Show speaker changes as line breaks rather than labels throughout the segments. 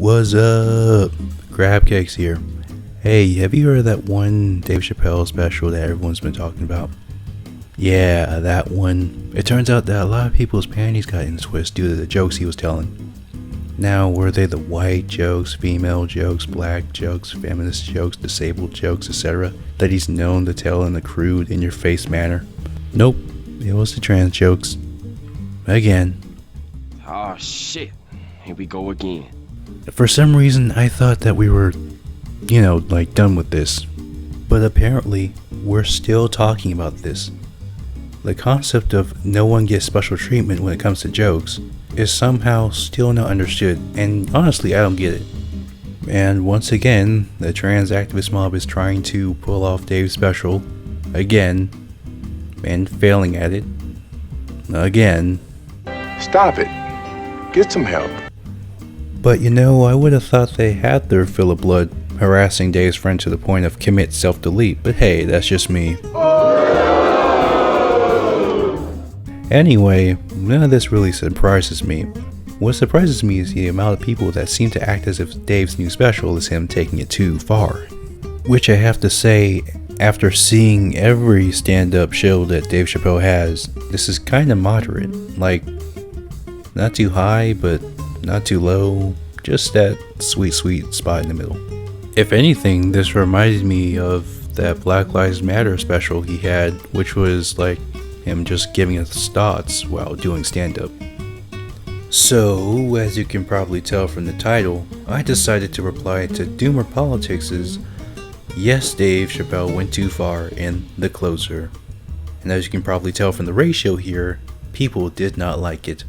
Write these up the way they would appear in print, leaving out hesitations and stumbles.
What's up? KrabKakes here. Hey, have you heard of that one Dave Chappelle special that everyone's been talking about? Yeah, that one. It turns out that a lot of people's panties got in a twist due to the jokes he was telling. Now, were they the white jokes, female jokes, black jokes, feminist jokes, disabled jokes, etc. that he's known to tell in a crude, in-your-face manner? Nope, it was the trans jokes. Again.
Oh shit, here we go again.
For some reason, I thought that we were, done with this. But apparently, we're still talking about this. The concept of no one gets special treatment when it comes to jokes is somehow still not understood, and honestly, I don't get it. And once again, the trans activist mob is trying to pull off Dave's special, again, and failing at it, again.
Stop it. Get some help.
But I would have thought they had their fill of blood harassing Dave's friend to the point of commit self-delete, but hey, that's just me. Anyway, none of this really surprises me. What surprises me is the amount of people that seem to act as if Dave's new special is him taking it too far. Which I have to say, after seeing every stand-up show that Dave Chappelle has, this is kinda moderate. Like, not too high, but not too low, just that sweet spot in the middle. If anything, this reminded me of that Black Lives Matter special he had, which was like him just giving us thoughts while doing stand-up. So, as you can probably tell from the title, I decided to reply to Doomerpolitics' "Yes, Dave Chappelle went too far" in The Closer. And as you can probably tell from the ratio here, people did not like it.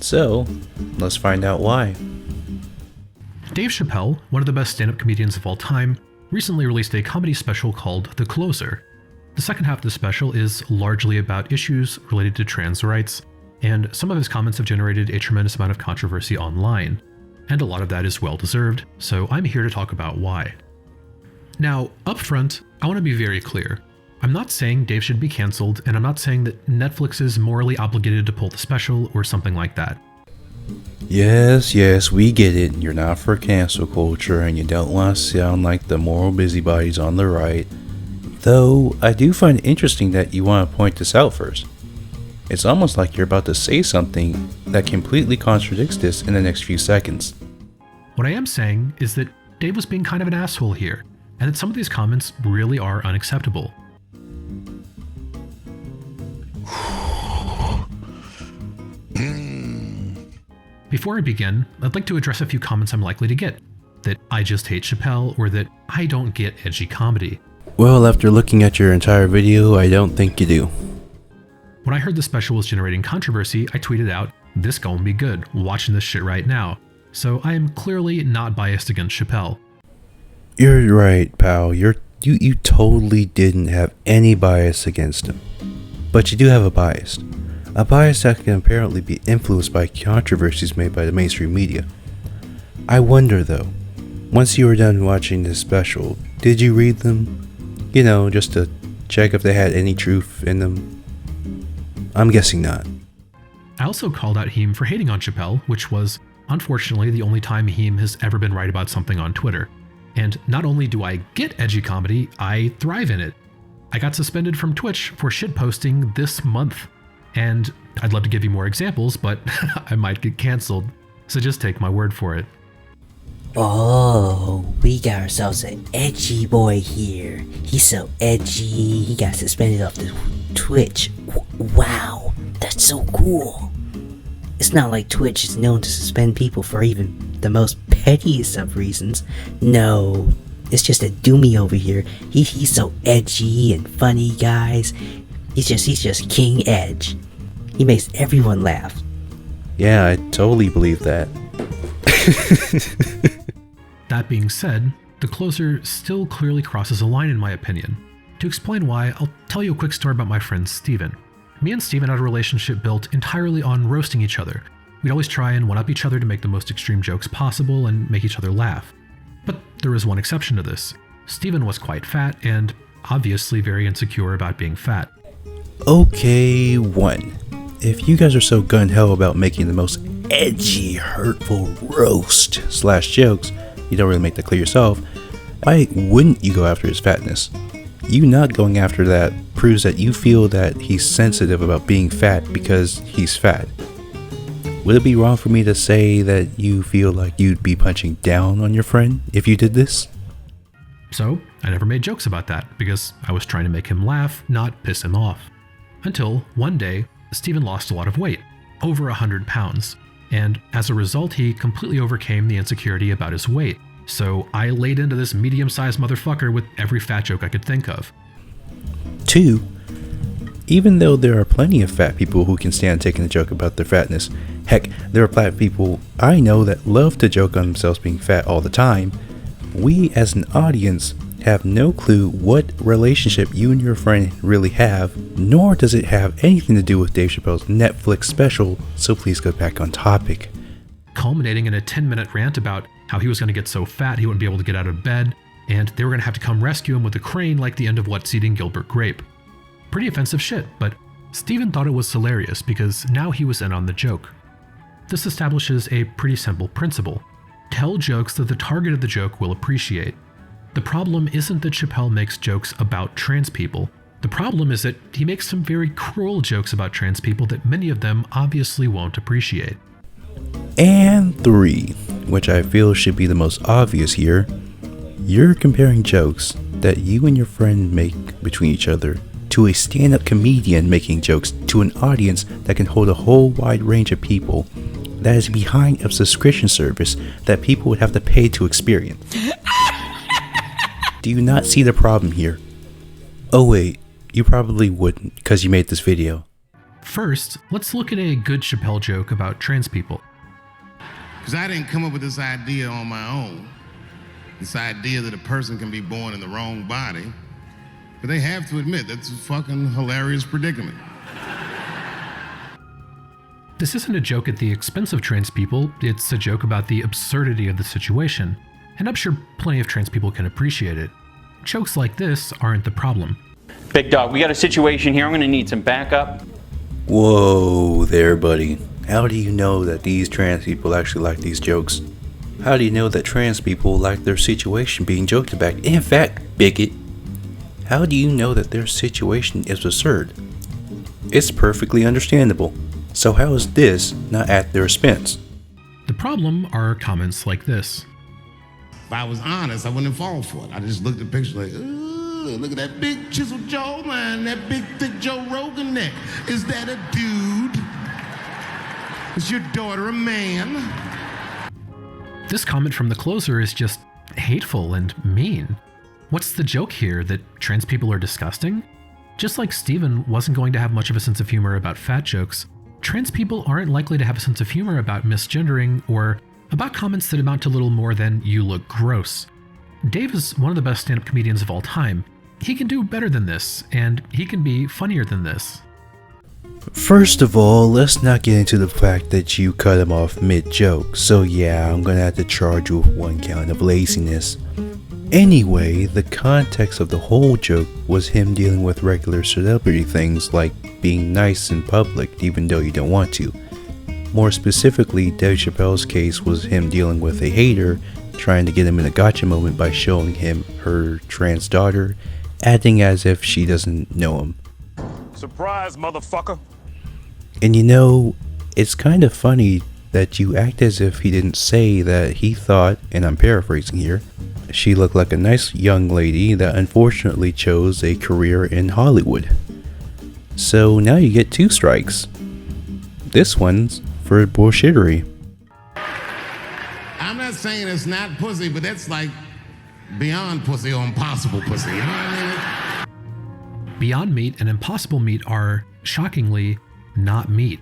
So, let's find out why.
Dave Chappelle, one of the best stand-up comedians of all time, recently released a comedy special called The Closer. The second half of the special is largely about issues related to trans rights, and some of his comments have generated a tremendous amount of controversy online. And a lot of that is well-deserved, so I'm here to talk about why. Now, up front, I want to be very clear. I'm not saying Dave should be cancelled, and I'm not saying that Netflix is morally obligated to pull the special or something like that.
Yes, we get it. You're not for cancel culture, and you don't want to sound like the moral busybodies on the right. Though, I do find it interesting that you want to point this out first. It's almost like you're about to say something that completely contradicts this in the next few seconds.
What I am saying is that Dave was being kind of an asshole here, and that some of these comments really are unacceptable. Before I begin, I'd like to address a few comments I'm likely to get. That I just hate Chappelle, or that I don't get edgy comedy.
Well, after looking at your entire video, I don't think you do.
When I heard the special was generating controversy, I tweeted out, "This gon' be good, watching this shit right now." So I am clearly not biased against Chappelle.
You're right, pal. You totally didn't have any bias against him. But you do have a bias. A bias that can apparently be influenced by controversies made by the mainstream media. I wonder though, once you were done watching this special, did you read them? Just to check if they had any truth in them? I'm guessing not.
I also called out Heem for hating on Chappelle, which was, unfortunately, the only time Heem has ever been right about something on Twitter. And not only do I get edgy comedy, I thrive in it. I got suspended from Twitch for shitposting this month. And I'd love to give you more examples, but I might get cancelled, so just take my word for it.
Oh, we got ourselves an edgy boy here. He's so edgy, he got suspended off the Twitch. Wow, that's so cool. It's not like Twitch is known to suspend people for even the most pettiest of reasons. No, it's just a Doomy over here. He's so edgy and funny, guys. He's just King Edge. He makes everyone laugh.
Yeah, I totally believe that.
That being said, The Closer still clearly crosses a line in my opinion. To explain why, I'll tell you a quick story about my friend Steven. Me and Steven had a relationship built entirely on roasting each other. We'd always try and one-up each other to make the most extreme jokes possible and make each other laugh. But There is one exception to this. Steven was quite fat and obviously very insecure about being fat.
Okay, 1. If you guys are so gun-ho about making the most edgy, hurtful roast/jokes, you don't really make that clear yourself, why wouldn't you go after his fatness? You not going after that proves that you feel that he's sensitive about being fat because he's fat. Would it be wrong for me to say that you feel like you'd be punching down on your friend if you did this?
So I never made jokes about that because I was trying to make him laugh, not piss him off. Until one day, Steven lost a lot of weight, over 100 pounds, and as a result he completely overcame the insecurity about his weight. So I laid into this medium-sized motherfucker with every fat joke I could think of.
2. Even though there are plenty of fat people who can stand taking a joke about their fatness, heck, there are fat people I know that love to joke on themselves being fat all the time, we as an audience have no clue what relationship you and your friend really have, nor does it have anything to do with Dave Chappelle's Netflix special, so please go back on topic.
Culminating in a 10-minute rant about how he was going to get so fat he wouldn't be able to get out of bed, and they were going to have to come rescue him with a crane like the end of What's Eating Gilbert Grape. Pretty offensive shit, but Steven thought it was hilarious because now he was in on the joke. This establishes a pretty simple principle. Tell jokes that the target of the joke will appreciate. The problem isn't that Chappelle makes jokes about trans people. The problem is that he makes some very cruel jokes about trans people that many of them obviously won't appreciate.
And 3, which I feel should be the most obvious here, you're comparing jokes that you and your friend make between each other to a stand-up comedian making jokes to an audience that can hold a whole wide range of people that is behind a subscription service that people would have to pay to experience. Do you not see the problem here? Oh wait, you probably wouldn't because you made this video.
First, let's look at a good Chappelle joke about trans people.
Because I didn't come up with this idea on my own. This idea that a person can be born in the wrong body. But they have to admit, that's a fucking hilarious predicament.
This isn't a joke at the expense of trans people, it's a joke about the absurdity of the situation. And I'm sure plenty of trans people can appreciate it. Jokes like this aren't the problem.
Big dog, we got a situation here. I'm gonna need some backup.
Whoa there, buddy. How do you know that these trans people actually like these jokes? How do you know that trans people like their situation being joked about? In fact, bigot, how do you know that their situation is absurd? It's perfectly understandable. So how is this not at their expense?
The problem are comments like this.
If I was honest, I wouldn't fall for it. I just looked at the picture like, ooh, look at that big chiseled jawline, that big thick Joe Rogan neck. Is that a dude? Is your daughter a man?
This comment from the closer is just hateful and mean. What's the joke here, that trans people are disgusting? Just like Steven wasn't going to have much of a sense of humor about fat jokes, trans people aren't likely to have a sense of humor about misgendering or about comments that amount to little more than "you look gross." Dave is one of the best stand-up comedians of all time. He can do better than this, and he can be funnier than this.
First of all, let's not get into the fact that you cut him off mid-joke, so yeah, I'm gonna have to charge you with 1 count of laziness. Anyway, the context of the whole joke was him dealing with regular celebrity things like being nice in public even though you don't want to. More specifically, Dave Chappelle's case was him dealing with a hater trying to get him in a gotcha moment by showing him her trans daughter, acting as if she doesn't know him.
Surprise, motherfucker.
And you know, it's kind of funny that you act as if he didn't say that he thought, and I'm paraphrasing here, she looked like a nice young lady that unfortunately chose a career in Hollywood. So now you get 2 strikes. This one's for bullshittery.
I'm not saying it's not pussy, but that's like beyond pussy or impossible pussy. You know what I mean?
Beyond meat and impossible meat are, shockingly, not meat.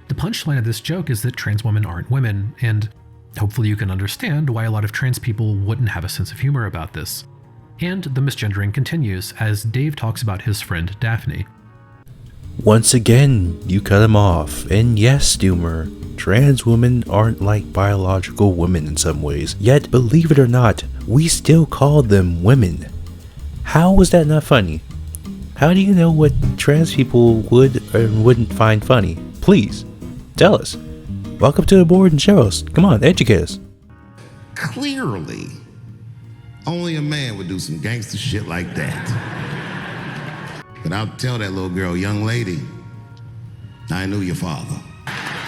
The punchline of this joke is that trans women aren't women, and hopefully you can understand why a lot of trans people wouldn't have a sense of humor about this. And the misgendering continues as Dave talks about his friend Daphne.
Once again, you cut him off, and yes, Doomer, Trans women aren't like biological women in some ways, yet believe it or not, we still call them women. How was that not funny? How do you know what trans people would or wouldn't find funny? Please, tell us. Welcome to the board and show us. Come on, educate us.
Clearly, only a man would do some gangster shit like that. But I'll tell that little girl, young lady, I knew your father,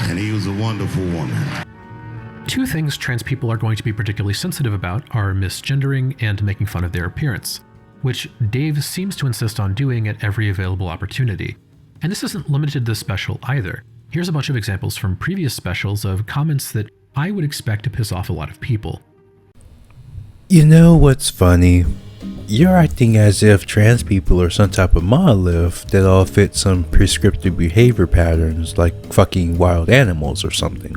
and he was a wonderful woman.
Two things trans people are going to be particularly sensitive about are misgendering and making fun of their appearance, which Dave seems to insist on doing at every available opportunity. And this isn't limited to this special either. Here's a bunch of examples from previous specials of comments that I would expect to piss off a lot of people.
You know what's funny? You're acting as if trans people are some type of monolith that all fit some prescriptive behavior patterns like fucking wild animals or something.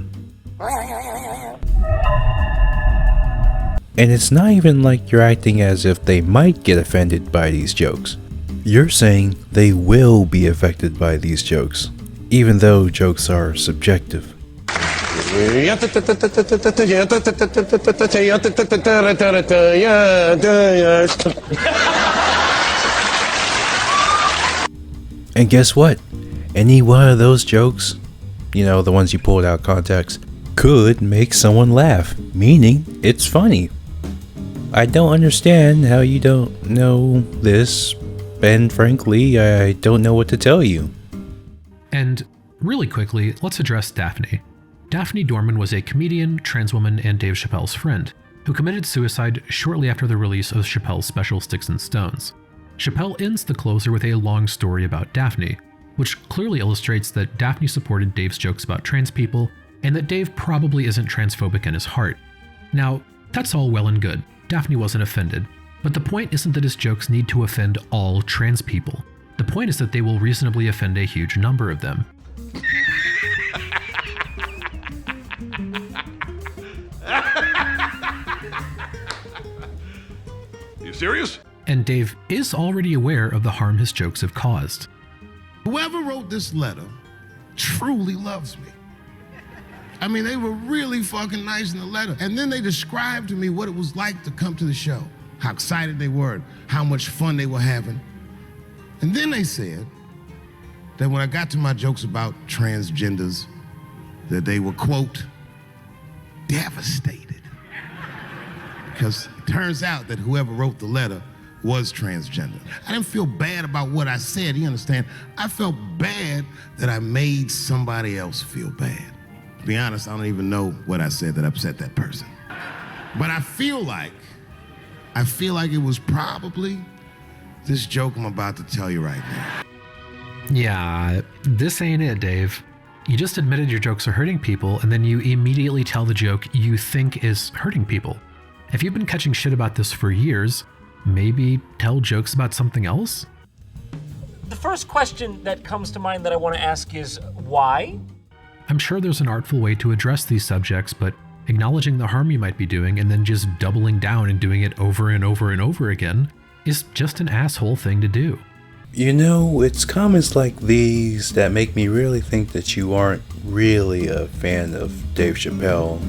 And it's not even like you're acting as if they might get offended by these jokes. You're saying they will be affected by these jokes, even though jokes are subjective. And guess what? Any one of those jokes, you know, the ones you pulled out of context, could make someone laugh, meaning it's funny. I don't understand how you don't know this, and frankly, I don't know what to tell you.
And really quickly, let's address Daphne. Daphne Dorman was a comedian, trans woman, and Dave Chappelle's friend, who committed suicide shortly after the release of Chappelle's special Sticks and Stones. Chappelle ends the closer with a long story about Daphne, which clearly illustrates that Daphne supported Dave's jokes about trans people, and that Dave probably isn't transphobic in his heart. Now, that's all well and good. Daphne wasn't offended, but the point isn't that his jokes need to offend all trans people. The point is that they will reasonably offend a huge number of them.
You serious?
And Dave is already aware of the harm his jokes have caused.
Whoever wrote this letter truly loves me. I mean, they were really fucking nice in the letter. And then they described to me what it was like to come to the show, how excited they were, how much fun they were having. And then they said that when I got to my jokes about transgenders, that they were, quote, devastated. Because it turns out that whoever wrote the letter was transgender. I didn't feel bad about what I said, you understand? I felt bad that I made somebody else feel bad. To be honest, I don't even know what I said that upset that person. But I feel like it was probably this joke I'm about to tell you right now.
Yeah, this ain't it, Dave. You just admitted your jokes are hurting people, and then you immediately tell the joke you think is hurting people. If you've been catching shit about this for years, maybe tell jokes about something else?
The first question that comes to mind that I want to ask is, why?
I'm sure there's an artful way to address these subjects, but acknowledging the harm you might be doing and then just doubling down and doing it over and over and over again is just an asshole thing to do.
You know, it's comments like these that make me really think that you aren't really a fan of Dave Chappelle.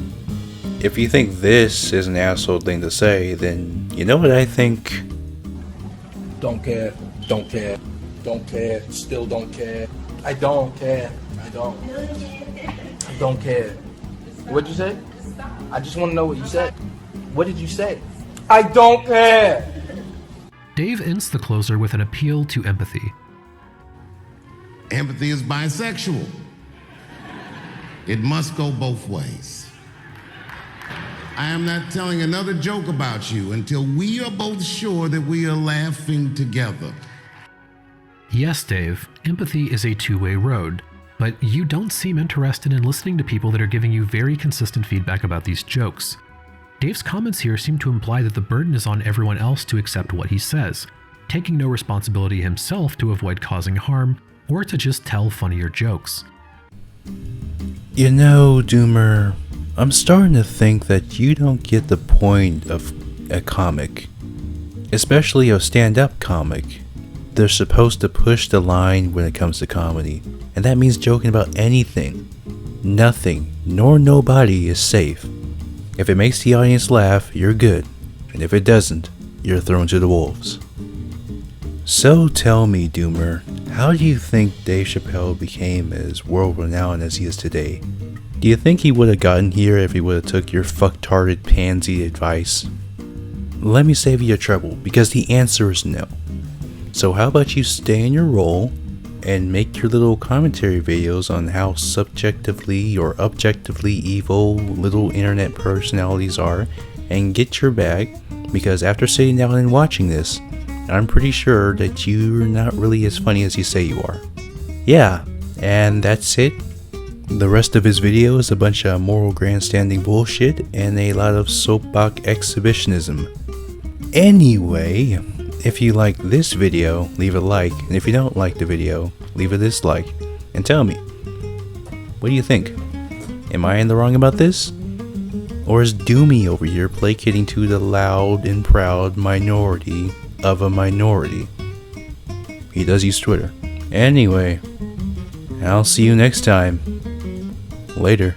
If you think this is an asshole thing to say, then you know what I think?
Don't care, don't care, don't care, still don't care. I don't care, I don't. I don't care. What'd you say? I just want to know what you said. What did you say? I don't care!
Dave ends the closer with an appeal to empathy.
Empathy is bisexual. It must go both ways. I am not telling another joke about you until we are both sure that we are laughing together.
Yes, Dave, empathy is a two-way road, but you don't seem interested in listening to people that are giving you very consistent feedback about these jokes. Dave's comments here seem to imply that the burden is on everyone else to accept what he says, taking no responsibility himself to avoid causing harm or to just tell funnier jokes.
You know, Doomer, I'm starting to think that you don't get the point of a comic, especially a stand-up comic. They're supposed to push the line when it comes to comedy, and that means joking about anything. Nothing nor nobody is safe. If it makes the audience laugh, you're good, and if it doesn't, you're thrown to the wolves. So tell me, Doomer, how do you think Dave Chappelle became as world-renowned as he is today? Do you think he would have gotten here if he would have took your fucktarded pansy advice? Let me save you your trouble, because the answer is no. So how about you stay in your role and make your little commentary videos on how subjectively or objectively evil little internet personalities are, and get your bag, because after sitting down and watching this, I'm pretty sure that you're not really as funny as you say you are. Yeah, and that's it. The rest of his video is a bunch of moral grandstanding bullshit and a lot of soapbox exhibitionism. Anyway, if you like this video, leave a like, and if you don't like the video, leave a dislike, and tell me, what do you think? Am I in the wrong about this? Or is Doomy over here placating to the loud and proud minority of a minority? He does use Twitter. Anyway, I'll see you next time. Later.